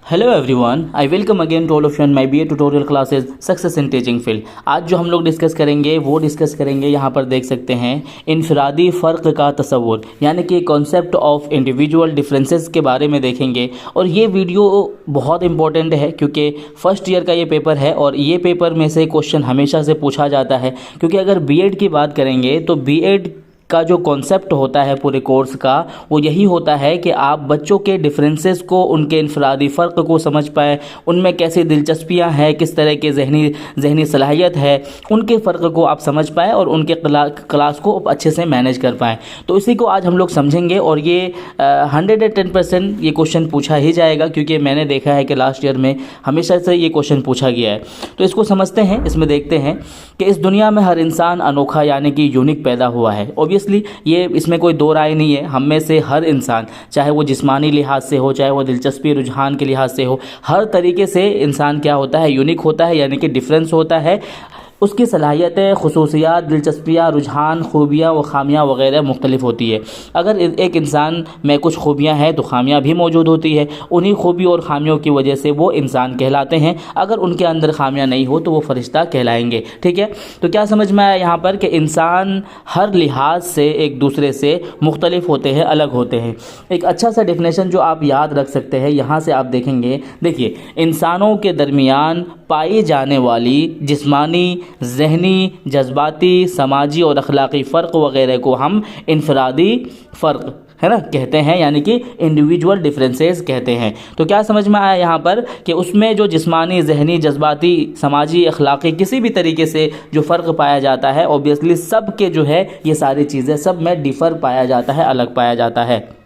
Hello everyone, I welcome again to all of you in my BA tutorial classes success in teaching field. आज जो हम लोग discuss करेंगे यहाँ पर देख सकते हैं इनफरादी फ़र्क का तसव्वुर, यानी कि कॉन्सेप्ट ऑफ इंडिविजुअल डिफरेंसेस के बारे में देखेंगे। और ये वीडियो बहुत इंपॉर्टेंट है क्योंकि फर्स्ट ईयर का ये पेपर है और ये पेपर में से क्वेश्चन हमेशा से पूछा जाता है। क्योंकि अगर बीएड की बात करेंगे तो बीएड का जो कॉन्सेप्ट होता है पूरे कोर्स का वो यही होता है कि आप बच्चों के डिफरेंसेस को, उनके इनफरादी फ़र्क को समझ पाएँ, उनमें कैसी दिलचस्पियां हैं, किस तरह के जहनी सलाहियत है, उनके फ़र्क को आप समझ पाएँ और उनके क्लास को आप अच्छे से मैनेज कर पाएँ। तो इसी को आज हम लोग समझेंगे और ये 110% ये क्वेश्चन पूछा ही जाएगा क्योंकि मैंने देखा है कि लास्ट ईयर में हमेशा से ये क्वेश्चन पूछा गया है। तो इसको समझते हैं, इसमें देखते हैं कि इस दुनिया में हर इंसान अनोखा यानी कि यूनिक पैदा हुआ है। ऑब्वियसली ये इसमें कोई दो राय नहीं है, हम में से हर इंसान, चाहे वो जिस्मानी लिहाज से हो, चाहे वो दिलचस्पी रुझान के लिहाज से हो, हर तरीके से इंसान क्या होता है, यूनिक होता है, यानी कि डिफरेंस होता है। उसकी सलाहियतें, खुसूसियात, दिलचस्पियाँ, रुझान, खूबियाँ व ख़ामियाँ वगैरह मुख्तलिफ होती है। अगर एक इंसान में कुछ खूबियाँ हैं तो ख़ामियाँ भी मौजूद होती है। उन्हीं खूबी और ख़ामियों की वजह से वो इंसान कहलाते हैं। अगर उनके अंदर ख़ामियाँ नहीं हो तो वो फ़रिश्ता कहलाएंगे। ठीक है, तो क्या समझ में आया यहाँ पर कि इंसान हर लिहाज से एक दूसरे से मुख्तलिफ होते हैं, अलग होते हैं। एक अच्छा सा डेफिनेशन जो आप याद रख सकते हैं, यहाँ से आप देखेंगे, देखिए, इंसानों के दरमियान पाई जाने वाली जिस्मानी, ज़हनी, जज्बाती, समाजी और अखलाक़ी फ़र्क वगैरह को हम इनफरादी फ़र्क है ना कहते हैं, यानी कि इंडिविजुअल डिफरेंसेस कहते हैं। तो क्या समझ में आया यहाँ पर कि उसमें जो जिस्मानी, जहनी, जज्बाती, समाजी, अखलाक़ी किसी भी तरीके से जो फ़र्क पाया जाता है, ऑब्वियसली सब के जो है ये सारी चीज़ें सब में डिफ़र पाया जाता है, अलग पाया जाता है।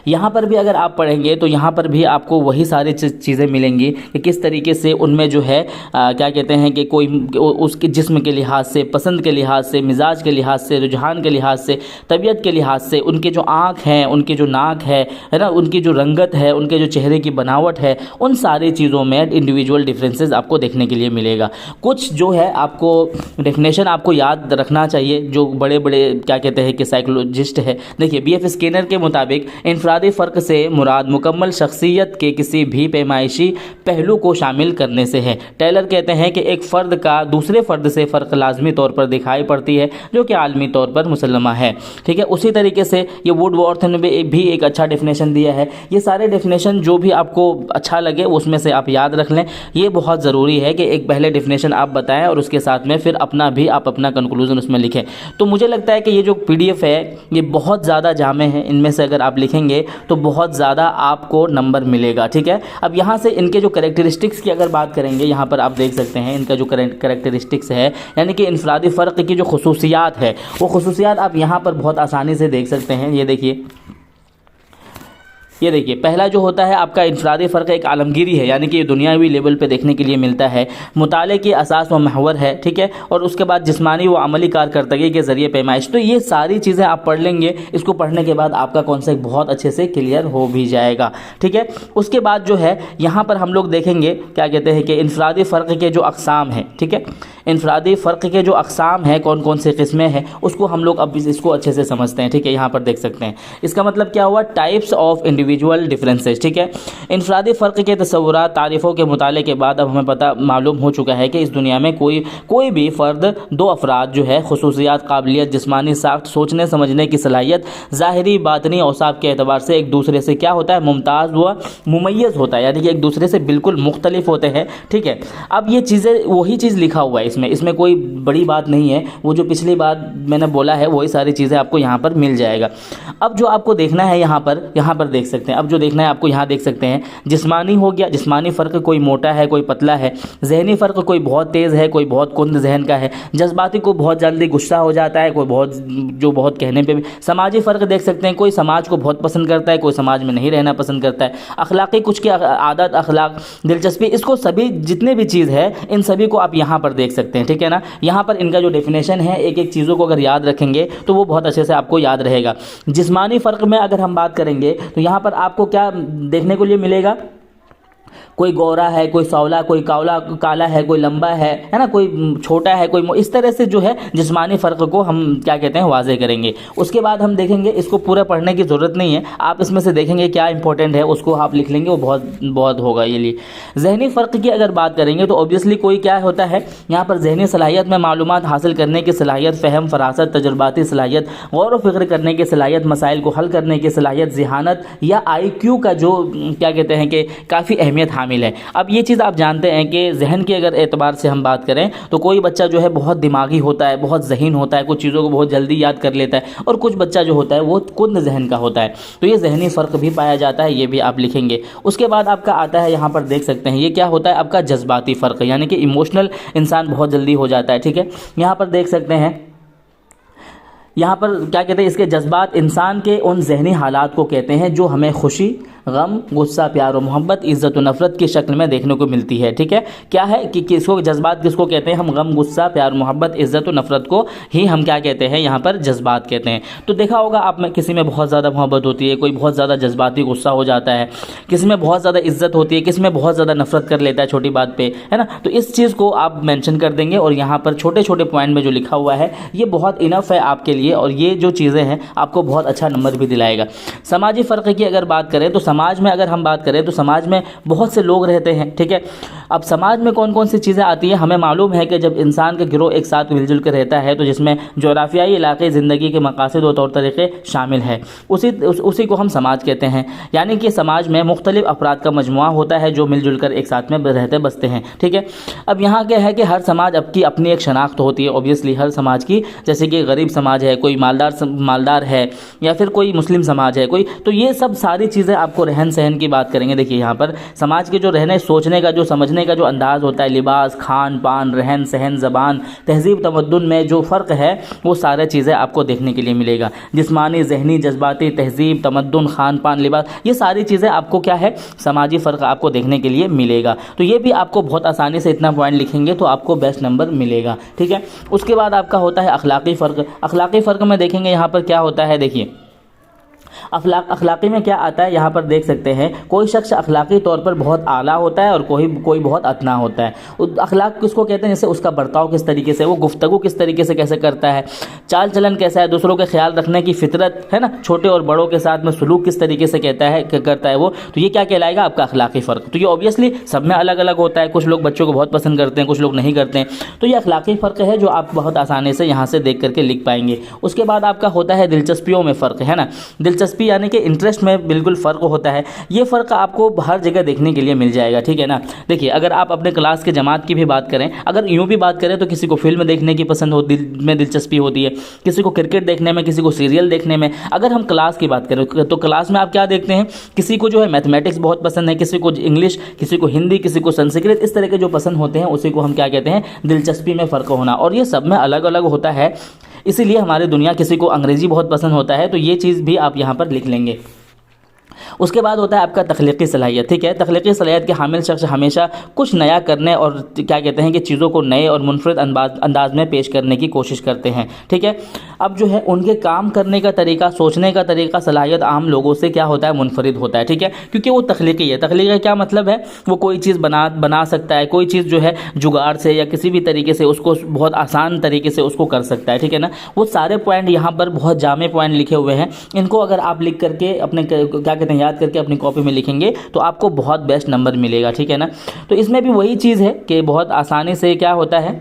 यहाँ पर भी अगर आप पढ़ेंगे तो यहाँ पर भी आपको वही सारी चीज़ें मिलेंगी कि किस तरीके से उनमें जो है क्या कहते हैं कि कोई उसके जिस्म के लिहाज से, पसंद के लिहाज से, मिजाज के लिहाज से, रुझान के लिहाज से, तबीयत के लिहाज से, उनके जो आँख हैं, उनके जो नाक है ना, उनकी जो रंगत है, उनके जो चेहरे की बनावट है, उन सारी चीज़ों में इंडिविजुअल डिफरेंसेस आपको देखने के लिए मिलेगा। कुछ जो है आपको डेफिनेशन आपको याद रखना चाहिए जो बड़े बड़े क्या कहते हैं कि साइकोलॉजिस्ट है। देखिए, BF स्किनर के मुताबिक इनफरादी फ़र्क से मुराद मुकम्मल शख्सियत के किसी भी पैमाइशी पहलू को शामिल करने से है। टेलर कहते हैं कि एक फ़र्द का दूसरे फ़र्द से फ़र्क लाजमी तौर पर दिखाई पड़ती है जो कि आलमी तौर पर मुसल्लमा है। ठीक है, उसी तरीके से ये वुडवर्थ ने भी एक अच्छा डेफिनेशन दिया है। ये सारे डेफिनेशन जो भी आपको अच्छा लगे उसमें से आप याद रख लें। ये बहुत ज़रूरी है कि एक पहले डेफिनेशन आप बताएं और उसके साथ में फिर अपना कंक्लूजन उसमें लिखें। तो मुझे लगता है कि ये जो PDF है ये बहुत ज़्यादा जामे है, इनमें से अगर आप लिखेंगे तो बहुत ज़्यादा आपको नंबर मिलेगा। ठीक है, अब यहाँ से इनके जो कैरेक्टरिस्टिक्स की अगर बात करेंगे, यहाँ पर आप देख सकते हैं इनका जो कैरेक्टरिस्टिक्स है, यानी कि इनफरादी फ़र्क की जो खुसूसियात है, वो खुसूसियात आप यहाँ पर बहुत आसानी से देख सकते हैं। ये देखिए, पहला जो होता है आपका इनफरादी फ़र्क एक आलमगीरी है, यानी कि ये दुनियावी लेवल पे देखने के लिए मिलता है। मुताले की असास व महवर है। ठीक है, और उसके बाद जिस्मानी व अमली कारकर्दगी के ज़रिए पैमाइश। तो ये सारी चीज़ें आप पढ़ लेंगे। इसको पढ़ने के बाद आपका कॉन्सेप्ट बहुत अच्छे से क्लियर हो भी जाएगा। ठीक है, उसके बाद जो है यहाँ पर हम लोग देखेंगे क्या कहते हैं कि इनफरादी फ़र्क के जो अक़साम हैं। ठीक है, इनफरादी फ़र्क के जो अक़साम हैं, कौन कौन से किस्में हैं, उसको हम लोग अब इसको अच्छे से समझते हैं। ठीक है, यहाँ पर देख सकते हैं इसका मतलब क्या हुआ, टाइप्स ऑफ इंडिविजुअल डिफरेंसेस। ठीक है, इनफरादी फ़र्क के तस्वुरात, तारीफ़ों के मुताले के बाद अब हमें मालूम हो चुका है कि इस दुनिया में कोई भी फ़र्द, दो अफराद जो है खुसूसियात, काबिलियत, जिस्मानी साख्त, सोचने समझने की सलाहियत, ज़ाहिरी बातनी औसाफ के एतबार से एक दूसरे से क्या होता है, मुमताज़ व मुमय्यज़ होता है, यानी कि एक दूसरे से बिल्कुल मुख्तलिफ होते हैं। ठीक है, अब ये चीज़ें वही चीज़ लिखा हुआ है इसमें कोई बड़ी बात नहीं है। वो जो पिछली बार मैंने बोला है वही सारी चीज़ें आपको यहाँ पर मिल जाएगा। अब जो आपको देखना है यहाँ पर देख सकते हैं, अब जो देखना है आपको यहाँ देख सकते हैं, जिस्मानी हो गया, जिस्मानी फ़र्क कोई मोटा है, कोई पतला है। जहनी फ़र्क कोई बहुत तेज़ है, कोई बहुत कुंद जहन का है। जज्बाती को बहुत जल्दी गुस्सा हो जाता है, कोई बहुत कहने पे भी। समाजी फ़र्क देख सकते हैं, कोई समाज को बहुत पसंद करता है, कोई समाज में नहीं रहना पसंद करता है। अखलाक़ी कुछ की आदत, अखलाक, दिलचस्पी, इसको सभी जितने भी चीज़ है इन सभी को आप यहाँ पर देख सकते हैं। ठीक है ना, यहाँ पर इनका जो डेफिनेशन है, एक एक चीज़ों को अगर याद रखेंगे तो वो बहुत अच्छे से आपको याद रहेगा। जिस्मानी फ़र्क में अगर हम बात करेंगे तो यहाँ पर आपको क्या देखने को लिए मिलेगा, कोई गोरा है, कोई सौला, कोई काला काला है, कोई लंबा है ना, कोई छोटा है, कोई इस तरह से जो है जिस्मानी फ़र्क को हम क्या कहते हैं वाज़े करेंगे। उसके बाद हम देखेंगे, इसको पूरा पढ़ने की ज़रूरत नहीं है, आप इसमें से देखेंगे क्या इंपॉर्टेंट है उसको आप लिख लेंगे, वो बहुत बहुत होगा ये लिए। जहनी फ़र्क की अगर बात करेंगे तो ऑब्वियसली कोई क्या होता है यहाँ पर जहनी सलाहियत में मालूमात हासिल करने की सलाहियत, फ़हम, फरासत, तजुर्बाती सलाहियत, गौर व फिक्र करने की सलाहियत, मसाइल को हल करने की सलाहियत, ज़हानत या IQ का जो क्या कहते हैं कि काफ़ी अहमियत हामिल है। अब ये चीज़ आप जानते हैं कि जहन के अगर एतबार से हम बात करें तो कोई बच्चा जो है बहुत दिमागी होता है, बहुत ज़हीन होता है, कुछ चीज़ों को बहुत जल्दी याद कर लेता है, और कुछ बच्चा जो होता है वो कुंद जहन का होता है। तो ये जहनी फ़र्क भी पाया जाता है, ये भी आप लिखेंगे। उसके बाद आपका आता है, यहाँ पर देख सकते हैं ये क्या होता है आपका जज्बाती फ़र्क, यानी कि इमोशनल इंसान बहुत जल्दी हो जाता है। ठीक है, यहाँ पर देख सकते हैं, यहाँ पर क्या कहते हैं, इसके जज्बात इंसान के उन जहनी हालात को कहते हैं जो हमें खुशी, गम, गुस्सा, प्यार और मोहब्बत, इज़्ज़त और नफ़रत की शक्ल में देखने को मिलती है। ठीक है, क्या है कि किसको जज्बात किसको कहते हैं हम, गम, गुस्सा, प्यार, मोहब्बत, इज़्ज़त और नफ़रत को ही हम क्या कहते हैं यहाँ पर जज्बात कहते हैं। तो देखा होगा आप में किसी में बहुत ज़्यादा मोहब्बत होती है, कोई बहुत ज़्यादा जज्बाती गुस्सा हो जाता है, किसी में बहुत ज़्यादा इज़्ज़त होती है, किसी में बहुत ज़्यादा नफ़रत कर लेता है छोटी बात पे, है ना। तो इस चीज़ को आप मेंशन कर देंगे, और यहाँ पर छोटे छोटे पॉइंट में जो लिखा हुआ है ये बहुत इनफ है आपके लिए, और ये जो चीज़ें हैं आपको बहुत अच्छा नंबर भी दिलाएगा। समाजी फ़र्क की अगर बात करें तो समाज में अगर हम बात करें तो समाज में बहुत से लोग रहते हैं। ठीक है, अब समाज में कौन कौन सी चीज़ें आती हैं, हमें मालूम है कि जब इंसान के गिरोह एक साथ मिलजुल कर रहता है तो जिसमें जोग्राफियाई इलाके, ज़िंदगी के मकासद और तौर तरीक़े शामिल है, उसी को हम समाज कहते हैं। यानी कि समाज में मुख्तलिफ अफराद का मजमुआ होता है जो मिलजुल कर एक साथ में रहते बसते हैं। ठीक है, अब यहाँ क्या है कि हर समाज की अपनी एक शनाख्त होती है ऑब्वियसली हर समाज की, जैसे कि गरीब समाज है, कोई मालदार है, या फिर कोई मुस्लिम समाज है कोई, तो ये सब सारी चीज़ें आपको रहन सहन की बात करेंगे। देखिए यहाँ पर समाज के जो रहने, सोचने का, जो समझने का जो अंदाज़ होता है, लिबास, खान पान, रहन सहन, ज़बान, तहजीब, तमद्दुन में जो फ़र्क है वो सारी चीज़ें आपको देखने के लिए मिलेगा। जिस्मानी, जहनी, जज्बाती, तहजीब, तमद्दुन, खान पान, लिबास, ये सारी चीज़ें आपको क्या है समाजी फ़र्क आपको देखने के लिए मिलेगा। तो ये भी आपको बहुत आसानी से इतना पॉइंट लिखेंगे तो आपको बेस्ट नंबर मिलेगा। ठीक है, उसके बाद आपका होता है अखलाकी फ़र्क। अखलाकी फ़र्क में देखेंगे यहाँ पर क्या होता है, देखिए अखलाकी में क्या आता है, यहाँ पर देख सकते हैं कोई शख्स अखलाकी तौर पर बहुत आला होता है और कोई बहुत अदना होता है। अखलाक किसको कहते हैं, जैसे उसका बर्ताव किस तरीके से, वो गुफ्तगू किस तरीके से कैसे करता है, चाल चलन कैसा है, दूसरों के ख्याल रखने की फितरत है ना, छोटे और बड़ों के साथ में सलूक किस तरीके से करता है वो, तो ये क्या कहलाएगा आपका अखलाकी फ़र्क। तो ये ऑब्वियसली सब में अलग अलग होता है, कुछ लोग बच्चों को बहुत पसंद करते हैं, कुछ लोग नहीं करते हैं, तो ये अखलाकी फ़र्क है जो आप बहुत आसानी से यहाँ से देख करके लिख पाएंगे। उसके बाद आपका होता है दिलचस्पियों में फ़र्क, है ना, दिलचस्पी यानी कि इंटरेस्ट में बिल्कुल फ़र्क होता है। ये फ़र्क आपको हर जगह देखने के लिए मिल जाएगा। ठीक है ना, देखिए अगर आप अपने क्लास के जमात की भी बात करें, अगर यूँ भी बात करें तो किसी को फिल्म देखने की पसंद होती में दिलचस्पी होती है, किसी को क्रिकेट देखने में, किसी को सीरियल देखने में। अगर हम क्लास की बात करें तो क्लास में आप क्या देखते हैं, किसी को जो है मैथमेटिक्स बहुत पसंद है, किसी को इंग्लिश, किसी को हिंदी, किसी को संस्कृत, इस तरह के जो पसंद होते हैं उसी को हम क्या कहते हैं दिलचस्पी में फ़र्क होना। और ये सब में अलग अलग होता है, इसीलिए हमारी दुनिया, किसी को अंग्रेज़ी बहुत पसंद होता है, तो ये चीज़ भी आप यहाँ पर लिख लेंगे। उसके बाद होता है आपका तख्लीकी सलाहियत। ठीक है, तख्लीकी सलाहियत के हामिल शख्स हमेशा कुछ नया करने और क्या कहते हैं कि चीज़ों को नए और मुनफरिद अंदाज में पेश करने की कोशिश करते हैं। ठीक है, अब जो है उनके काम करने का तरीका, सोचने का तरीका, सलाहियत आम लोगों से क्या होता है मुनफरिद होता है। ठीक है, क्योंकि वो तख्लीकी है। तख्लीकी का क्या मतलब है, वो कोई चीज़ बना सकता है, कोई चीज़ जो है जुगाड़ से या किसी भी तरीके से उसको बहुत आसान तरीके से उसको कर सकता है। ठीक है ना, वो सारे पॉइंट यहाँ पर बहुत जामे पॉइंट लिखे हुए हैं, इनको अगर आप लिख करके अपने क्या कहते हैं याद करके अपनी कॉपी में लिखेंगे तो आपको बहुत बेस्ट नंबर मिलेगा। ठीक है ना, तो इसमें भी वही चीज़ है कि बहुत आसानी से क्या होता है,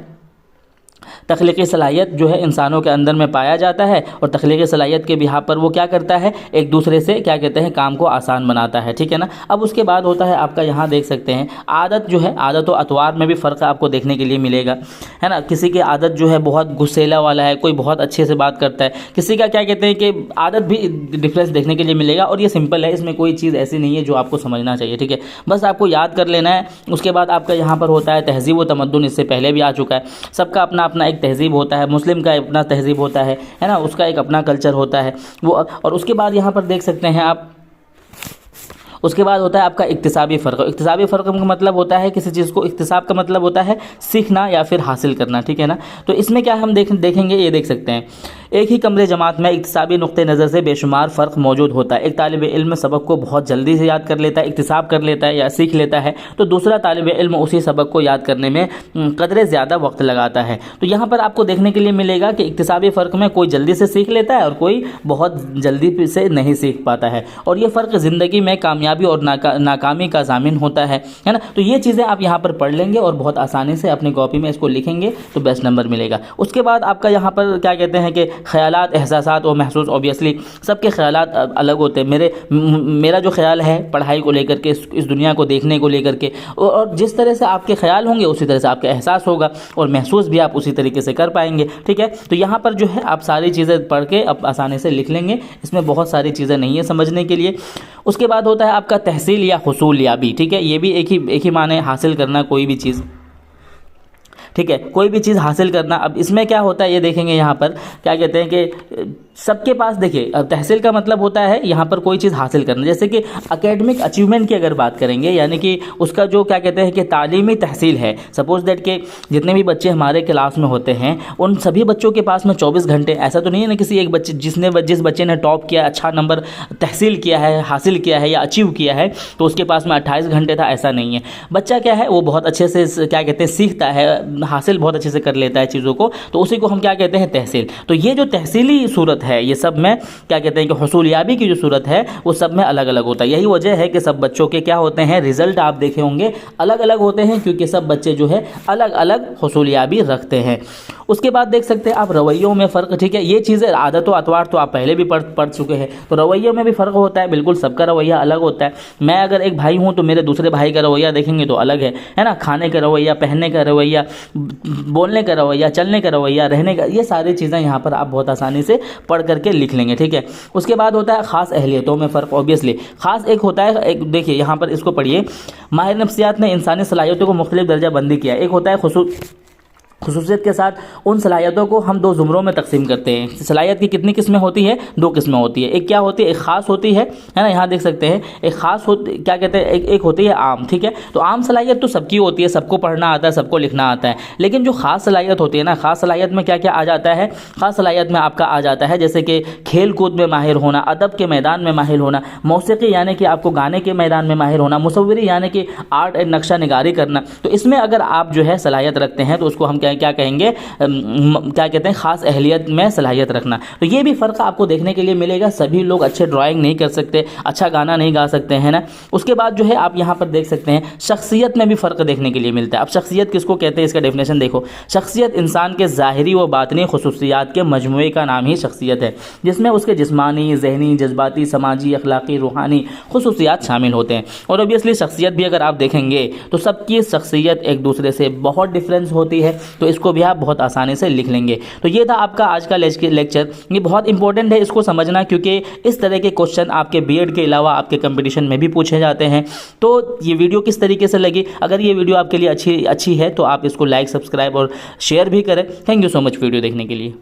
तख्लीकी सलाहियत जो है इंसानों के अंदर में पाया जाता है, और तख्लीकी सलाहियत के बिहाफ पर वो क्या करता है, एक दूसरे से क्या कहते हैं काम को आसान बनाता है। ठीक है ना, अब उसके बाद होता है आपका यहाँ देख सकते हैं आदत जो है, आदत और अतवार में भी फ़र्क आपको देखने के लिए मिलेगा, है ना। किसी की आदत जो है बहुत गुस्सेला वाला है, कोई बहुत अच्छे से बात करता है, किसी का क्या कहते हैं कि आदत भी डिफरेंस देखने के लिए मिलेगा। और ये सिंपल है, इसमें कोई चीज़ ऐसी नहीं है जो आपको समझना चाहिए। ठीक है, बस आपको याद कर लेना है। उसके बाद आपका यहाँ पर होता है तहजीब व तमद्दुन, इससे पहले भी आ चुका है। सबका अपना अपना एक तहजीब होता है, मुस्लिम का अपना तहजीब होता है ना, उसका एक अपना कल्चर होता है वो। और उसके बाद यहाँ पर देख सकते हैं आप, उसके बाद होता है आपका इक्तिसाबी फ़र्क। इक्तिसाबी फ़र्क का मतलब होता है किसी चीज़ को, इक्तिसाब का मतलब होता है सीखना या फिर हासिल करना, ठीक है ना। तो इसमें क्या हम देखेंगे, ये देख सकते हैं, एक ही कमरे जमात में इक्तिसाबी नुक्ते नज़र से बेशुमार फ़र्क मौजूद होता है। एक तालिब इल्म सबक को बहुत जल्दी से याद कर लेता है, इक्तिसाब कर लेता है या सीख लेता है, तो दूसरा तालिब इल्म उसी सबक को याद करने में कदरे ज़्यादा वक्त लगाता है। तो यहाँ पर आपको देखने के लिए मिलेगा कि इक्तिसाबी फ़र्क में कोई जल्दी से सीख लेता है और कोई बहुत जल्दी से नहीं सीख पाता है, और ये फ़र्क ज़िंदगी में कामयाबी और नाकामी का ज़ामिन होता है ना। तो ये चीज़ें आप यहाँ पर पढ़ लेंगे और बहुत आसानी से अपनी कॉपी में इसको लिखेंगे तो बेस्ट नंबर मिलेगा। उसके बाद आपका यहाँ पर क्या कहते हैं कि ख़यालात, एहसासात और महसूस। ऑब्वियसली सबके ख़यालात अलग होते हैं। मेरा जो ख़याल है पढ़ाई को लेकर के, इस दुनिया को देखने को लेकर के, और जिस तरह से आपके ख़याल होंगे उसी तरह से आपका एहसास होगा और महसूस भी आप उसी तरीके से कर पाएंगे, ठीक है। तो यहाँ पर जो है आप सारी चीज़ें पढ़ के अब आसानी से लिख लेंगे, इसमें बहुत सारी चीज़ें नहीं है समझने के लिए। उसके बाद होता है आपका तहसील या हुसूल याबी, ठीक है। ये भी एक ही माने हासिल करना कोई भी चीज़, ठीक है, कोई भी चीज़ हासिल करना। अब इसमें क्या होता है ये देखेंगे, यहाँ पर क्या कहते हैं कि सबके पास, देखिए अब तहसील का मतलब होता है यहाँ पर कोई चीज़ हासिल करना, जैसे कि एकेडमिक अचीवमेंट की अगर बात करेंगे, यानी कि उसका जो क्या कहते हैं कि तालीमी तहसील है। सपोज दैट के जितने भी बच्चे हमारे क्लास में होते हैं उन सभी बच्चों के पास में 24 घंटे, ऐसा तो नहीं है ना किसी एक बच्चे जिस बच्चे ने टॉप किया, अच्छा नंबर तहसील किया है, हासिल किया है या अचीव किया है, तो उसके पास में 28 घंटे था, ऐसा नहीं है। बच्चा क्या है, वो बहुत अच्छे से क्या कहते हैं सीखता है, हासिल बहुत अच्छे से कर लेता है चीज़ों को, तो उसी को हम क्या कहते हैं तहसील। तो ये जो तहसीली सूरत है ये सब में क्या कहते हैं कि हुसूलियाबी की जो सूरत है वो सब में अलग अलग होता है। यही वजह है कि सब बच्चों के क्या होते हैं रिजल्ट आप देखे होंगे अलग अलग होते हैं, क्योंकि सब बच्चे जो है अलग अलग हुसूलियाबी रखते हैं। उसके बाद देख सकते हैं आप रवैयों में फ़र्क, ठीक है। ये चीज़ें आदत व अतवार तो आप पहले भी पढ़ चुके हैं, तो रवैयों में भी फ़र्क होता है, बिल्कुल सबका रवैया अलग होता है। मैं अगर एक भाई हूँ तो मेरे दूसरे भाई का रवैया देखेंगे तो अलग है ना। खाने का रवैया, पहनने का रवैया, बोलने का रवैया, चलने का रवैया, रहने का, ये सारी चीज़ें यहाँ पर आप बहुत आसानी से पढ़ करके लिख लेंगे, ठीक है। उसके बाद होता है ख़ास अहलियतों में फ़र्क। ऑब्वियसली ख़ास एक होता है, एक देखिए यहाँ पर इसको पढ़िए, माहिर नफ्सियात ने इंसानी सलाहियतों को मुख्तलिफ दर्जा बंदी किया। एक होता है खुसूसियत के साथ उन सलाहियतों को हम दो ज़ुमरों में तकसीम करते हैं। सलाहियत की कितनी किस्में होती है, दो किस्में होती है। एक क्या होती है, एक ख़ास होती है ना, यहाँ देख सकते हैं एक ख़ास होती, क्या कहते हैं, एक होती है आम, ठीक है। तो आम सलाहियत तो सबकी होती है, सबको पढ़ना आता है, सबको लिखना आता है। लेकिन जो ख़ास सलाहियत होती है ना, ख़ास सलाहियत में क्या क्या आ जाता है, ख़ास सलाहियत में आपका आ जाता है जैसे कि खेल कूद में माहिर होना, अदब के मैदान में माहिर होना, मौसीकी यानी कि आपको गाने के मैदान में माहिर होना, मुसव्विरी यानी कि आर्ट एंड नक्शा निगारी करना। तो इसमें अगर आप जो है सलाहियत रखते हैं तो उसको हम क्या कहेंगे, क्या कहते हैं, खास अहलियत में सलाहियत रखना। तो ये भी फ़र्क आपको देखने के लिए मिलेगा। सभी लोग अच्छे ड्राइंग नहीं कर सकते, अच्छा गाना नहीं गा सकते हैं ना। उसके बाद जो है आप यहाँ पर देख सकते हैं शख्सियत में भी फ़र्क देखने के लिए मिलता है। अब शख्सियत किसको कहते हैं, इसका डेफिनेशन देखो। शख्सियत इंसान के ज़ाहिरी व बातिनी खुसूसियात के मजमूए का नाम ही शख्सियत है, जिसमें उसके जिस्मानी, ज़हनी, जज्बाती, समाजी, अखलाकी, रूहानी खुसूसियात शामिल होते हैं। और ऑब्वियसली शख्सियत भी अगर आप देखेंगे तो सबकी शख्सियत एक दूसरे से बहुत डिफरेंस होती है, तो इसको भी आप बहुत आसानी से लिख लेंगे। तो ये था आपका आज का लेक्चर। ये बहुत इंपॉर्टेंट है इसको समझना, क्योंकि इस तरह के क्वेश्चन आपके बीएड के अलावा आपके कंपटीशन में भी पूछे जाते हैं। तो ये वीडियो किस तरीके से लगी, अगर ये वीडियो आपके लिए अच्छी है तो आप इसको लाइक, सब्सक्राइब और शेयर भी करें। Thank you so much video देखने के लिए।